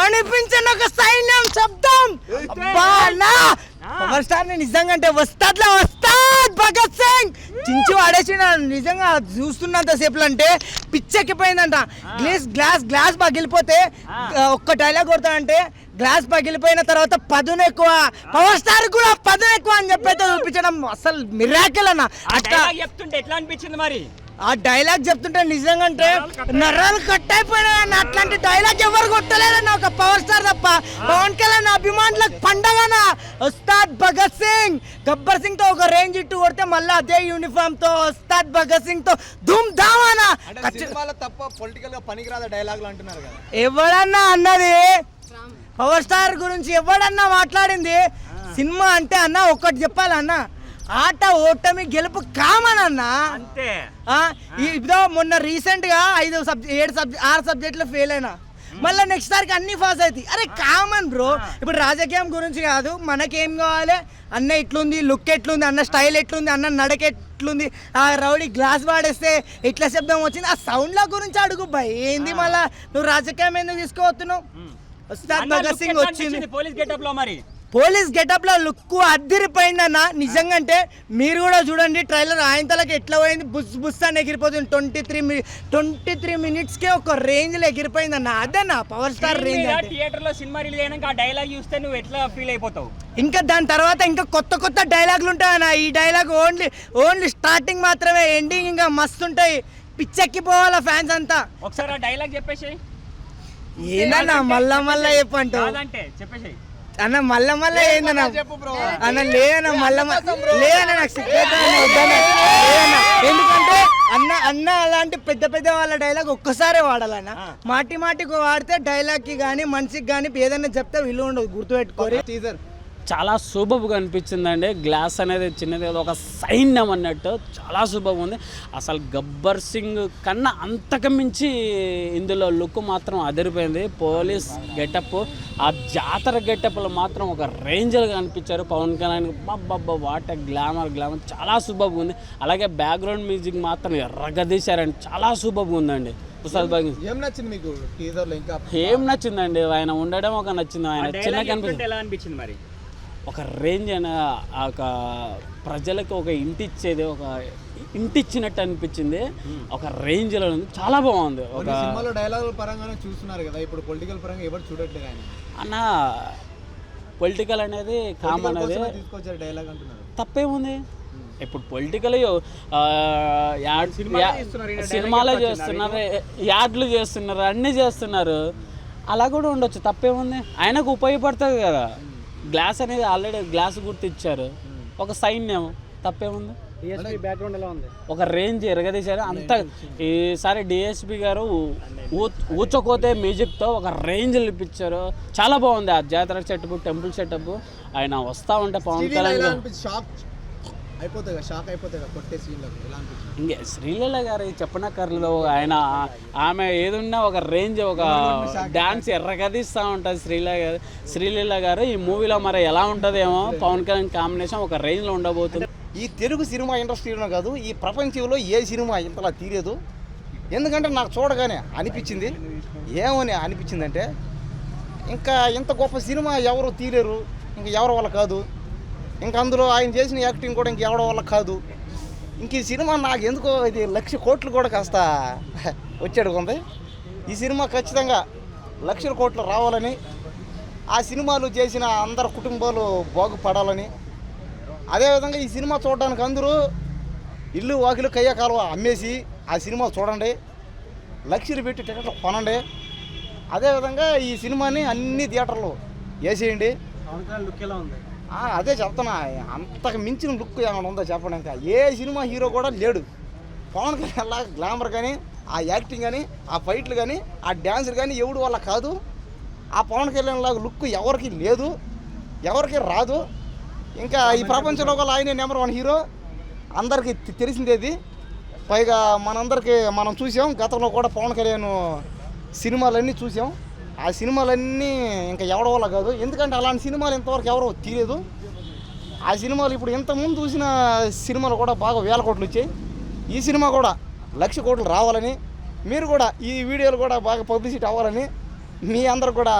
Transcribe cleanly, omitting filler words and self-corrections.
కనిపించిన ఒక సైన్యం శబ్దం. పవర్ స్టార్ ని నిజంగా అంటే వస్తాద్ భగత్ సింగ్ చించి వాడేసి నిజంగా చూస్తున్నంత సేపులు అంటే పిచ్చెక్కిపోయిందంట. గ్లాస్ పగిలిపోతే ఒక్క డైలాగ్ కొడతాడంటే గ్లాస్ పగిలిపోయిన తర్వాత పదును ఎక్కువ, పవర్ స్టార్ కూడా పదును ఎక్కువ అని చెప్పైతే చూపించడం అసలు మిరాకిల్ అన్న. అట్లా చెప్తుంటే ఎట్లా అనిపించింది మరి? ఆ డైలాగ్ చెప్తుంటే నిజంగా అంటే నరాలు కట్ అయిపోయినా. అట్లాంటి డైలాగ్ ఎవరు కొట్టలేదన్న ఒక పవర్ స్టార్ తప్ప. పవన్ కళ్యాణ్ అభిమానులకు పండగన ఉస్తాద్ భగత్ సింగ్. గబ్బర్ సింగ్ తో ఒక రేంజ్ ఇట్టు కొడితే మళ్ళీ అదే యూనిఫామ్ తో ఉస్తాద్ భగత్ సింగ్ తో ధూమ్ ధామానా. తప్ప పొలిటికల్ గా పనికిరాద డైలాగులు అంటున్నారు కదా. ఎవడన్నా అన్నది పవర్ స్టార్ గురించి ఎవడన్నా మాట్లాడింది? సినిమా అంటే అన్న ఒక్కటి చెప్పాలన్నా, ఆట ఓటమి గెలుపు కామన్ అన్న. అంతే. ఇదో మొన్న రీసెంట్ గా 6 సబ్జెక్టులు ఫెయిల్ అయినా, మళ్ళీ నెక్స్ట్ సారికి అన్ని పాస్ అవుతాయి. అరే కామన్ బ్రో. ఇప్పుడు రాజకీయం గురించి కాదు, మనకేం కావాలి? అన్న ఎట్లుంది, లుక్ ఎట్లుంది, అన్న స్టైల్ ఎట్లుంది, అన్న నడక ఎట్లుంది, ఆ రౌడీ గ్లాస్ వాడేస్తే ఎట్లా శబ్దం వచ్చింది, ఆ సౌండ్ల గురించి అడుగు భయ్. ఏంది మళ్ళా నువ్వు రాజకీయం ఎందుకు తీసుకోవస్తున్నావు? ఉస్తాద్ భగత్ సింగ్ వచ్చింది పోలీస్ గెటప్ లో, మరి పోలీస్ గెటప్ లో లుక్ అద్దిరిపోయిందన్న నిజంగా. అంటే మీరు కూడా చూడండి ట్రైలర్, ఆయన తలకి ఎట్లా పోయింది, బుస్ అని ఎగిరిపోతుంది. 23 minutes కే ఒక రేంజ్ లో ఎగిరిపోయిందన్న. అదన్న పవర్ స్టార్ రేంజ్. థియేటర్ లో సినిమా రిలీజ్ అయినాక ఆ డైలాగ్ చూస్తే నువ్వు ఎట్లా ఫీల్ అయిపోతావు? ఇంకా దాని తర్వాత ఇంకా కొత్త డైలాగులు ఉంటాయన్న. ఈ డైలాగ్ ఓన్లీ స్టార్టింగ్ మాత్రమే, ఎండింగ్ ఇంకా మస్తు ఉంటాయి. పిచ్చెక్కిపోవాలా ఫ్యాన్స్ అంతా. ఒకసారి ఆ డైలాగ్ చెప్పేసి. ఏందన్నా మళ్ళా చెప్పంటావు? చెప్పేసి అన్న మళ్ళా ఏందన్నా అన్న లేదన్నా లేదన్నా నాకు సిగ్గేద్దా ఎందుకంటే అన్న అలాంటి పెద్ద వాళ్ళ డైలాగ్ ఒక్కసారే వాడాలన్న. మాటికి వాడితే డైలాగ్ కి కానీ మనిషికి కానీ ఏదైనా చెప్తే విలువ ఉండదు, గుర్తుపెట్టుకోరు. టీజర్ చాలా సూపర్గా అనిపించిందండి. గ్లాస్ అనేది చిన్నది ఒక సైన్యం అన్నట్టు చాలా సూపర్గా ఉంది. అసలు గబ్బర్ సింగ్ కన్నా అంతకు మించి ఇందులో లుక్ మాత్రం అదిరిపోయింది. పోలీస్ గెటప్, ఆ జాతర గెటప్లో మాత్రం ఒక రేంజర్గా అనిపించారు పవన్ కళ్యాణ్. వాట్ గ్లామర్ చాలా సూపర్గా ఉంది. అలాగే బ్యాక్గ్రౌండ్ మ్యూజిక్ మాత్రం ఎర్రగదీశారండి, చాలా సూపర్గా ఉందండి. ఏం నచ్చింది మీకు టీజర్ లో? ఇంకా ఏం నచ్చిందండి, ఆయన ఉండడం ఒక నచ్చింది. ఆయన చిన్న కనిపించింది. ఎలా అనిపించింది మరి? ఒక రేంజ్ అయిన ఒక ప్రజలకు ఒక ఇంటిచ్చేది, ఒక ఇంటిచ్చినట్టు అనిపించింది. ఒక రేంజ్లో ఉంది, చాలా బాగుంది. ఒక సినిమాలో డైలాగుల పరంగానే చూస్తున్నారు కదా, ఇప్పుడు పొలిటికల్ పరంగా ఎవరు చూడట్లేదు ఆయన. అన్న పొలిటికల్ అనేది కామన్, అనేది తీసుకొచ్చారు డైలాగ్ అంటున్నారు, తప్పేముంది? ఇప్పుడు పొలిటికల్ సినిమాలే చేస్తున్నారు, యాడ్లు చేస్తున్నారు, అన్నీ చేస్తున్నారు. అలా కూడా ఉండొచ్చు, తప్పేముంది? ఆయనకు ఉపయోగపడుతుంది కదా. గ్లాస్ అనేది ఆల్రెడీ గ్లాస్ గుర్తు ఇచ్చారు, ఒక సైన్యం, తప్పేముంది? బ్యాక్గ్రౌండ్ ఎలా ఉంది? ఒక రేంజ్ ఎరగదీశారు అంత. ఈసారి డిఎస్పి గారు ఊచకోతే మ్యూజిక్తో ఒక రేంజ్ ఇప్పించారు, చాలా బాగుంది. ఆ జాతర సెటప్, టెంపుల్ సెటప్, ఆయన వస్తూ ఉంటే పవన్ కళ్యాణ్ ఇంకే శ్రీలీల గారు చెప్పనక్కర్లేదు. ఆయన ఆమె ఏదున్నా ఒక రేంజ్, ఒక డాన్స్ ఎర్రగదీస్తూ ఉంటుంది శ్రీలీల గారు. ఈ మూవీలో మరి ఎలా ఉంటుందేమో, పవన్ కళ్యాణ్ కాంబినేషన్ ఒక రేంజ్లో ఉండబోతుంది. ఈ తెలుగు సినిమా ఇండస్ట్రీలో కాదు, ఈ ప్రపంచంలో ఏ సినిమా ఇంతలా తీరేదు. ఎందుకంటే నాకు చూడగానే అనిపించింది, ఏమని అనిపించిందంటే ఇంకా ఇంత గొప్ప సినిమా ఎవరు తీరేరు, ఇంక ఎవరి వల్ల కాదు. ఇంక అందులో ఆయన చేసిన యాక్టింగ్ కూడా ఇంకెవడం వల్ల కాదు. ఇంక ఈ సినిమా నాకు ఎందుకో ఇది 1,00,000 కోట్లు కూడా కాస్త వచ్చాడు ఉంది. ఈ సినిమా ఖచ్చితంగా 1,00,000 కోట్లు రావాలని, ఆ సినిమాలు చేసిన అందరు కుటుంబాలు బాగుపడాలని, అదేవిధంగా ఈ సినిమా చూడడానికి అందరూ ఇల్లు వాకిలు కయ్య కాలువ అమ్మేసి ఆ సినిమా చూడండి, 1,00,000 పెట్టి టికెట్లు కొనండి. అదేవిధంగా ఈ సినిమాని అన్ని థియేటర్లు వేసేయండి. లుక్ ఎలా ఉంది? అదే చెప్తున్నా, అంతకు మించిన లుక్ ఏమైనా ఉందో చెప్పండి. ఇంకా ఏ సినిమా హీరో కూడా లేడు. పవన్ కళ్యాణ్ గ్లామర్ కానీ, ఆ యాక్టింగ్ కానీ, ఆ ఫైట్లు కానీ, ఆ డ్యాన్సులు కానీ ఎవడు వల్ల కాదు. ఆ పవన్ కళ్యాణ్ లాగా లుక్ ఎవరికి లేదు, ఎవరికి రాదు. ఇంకా ఈ ప్రపంచంలో గల ఆయనే నెంబర్ 1 హీరో, అందరికీ తెలిసిందేది. పైగా మనందరికీ మనం చూసాం, గతంలో కూడా పవన్ కళ్యాణ్ సినిమాలన్నీ చూసాం. ఆ సినిమాలన్నీ ఇంకా ఎవడ వల్ల కాదు, ఎందుకంటే అలాంటి సినిమాలు ఇంతవరకు ఎవరో తీయలేదు. ఆ సినిమాలు ఇప్పుడు ఇంతకుముందు చూసిన సినిమాలు కూడా బాగా 1,000 కోట్లు వచ్చాయి. ఈ సినిమా కూడా 1,00,000 కోట్లు రావాలని, మీరు కూడా ఈ వీడియోలు కూడా బాగా పబ్లిసిటీ అవ్వాలని మీ అందరు కూడా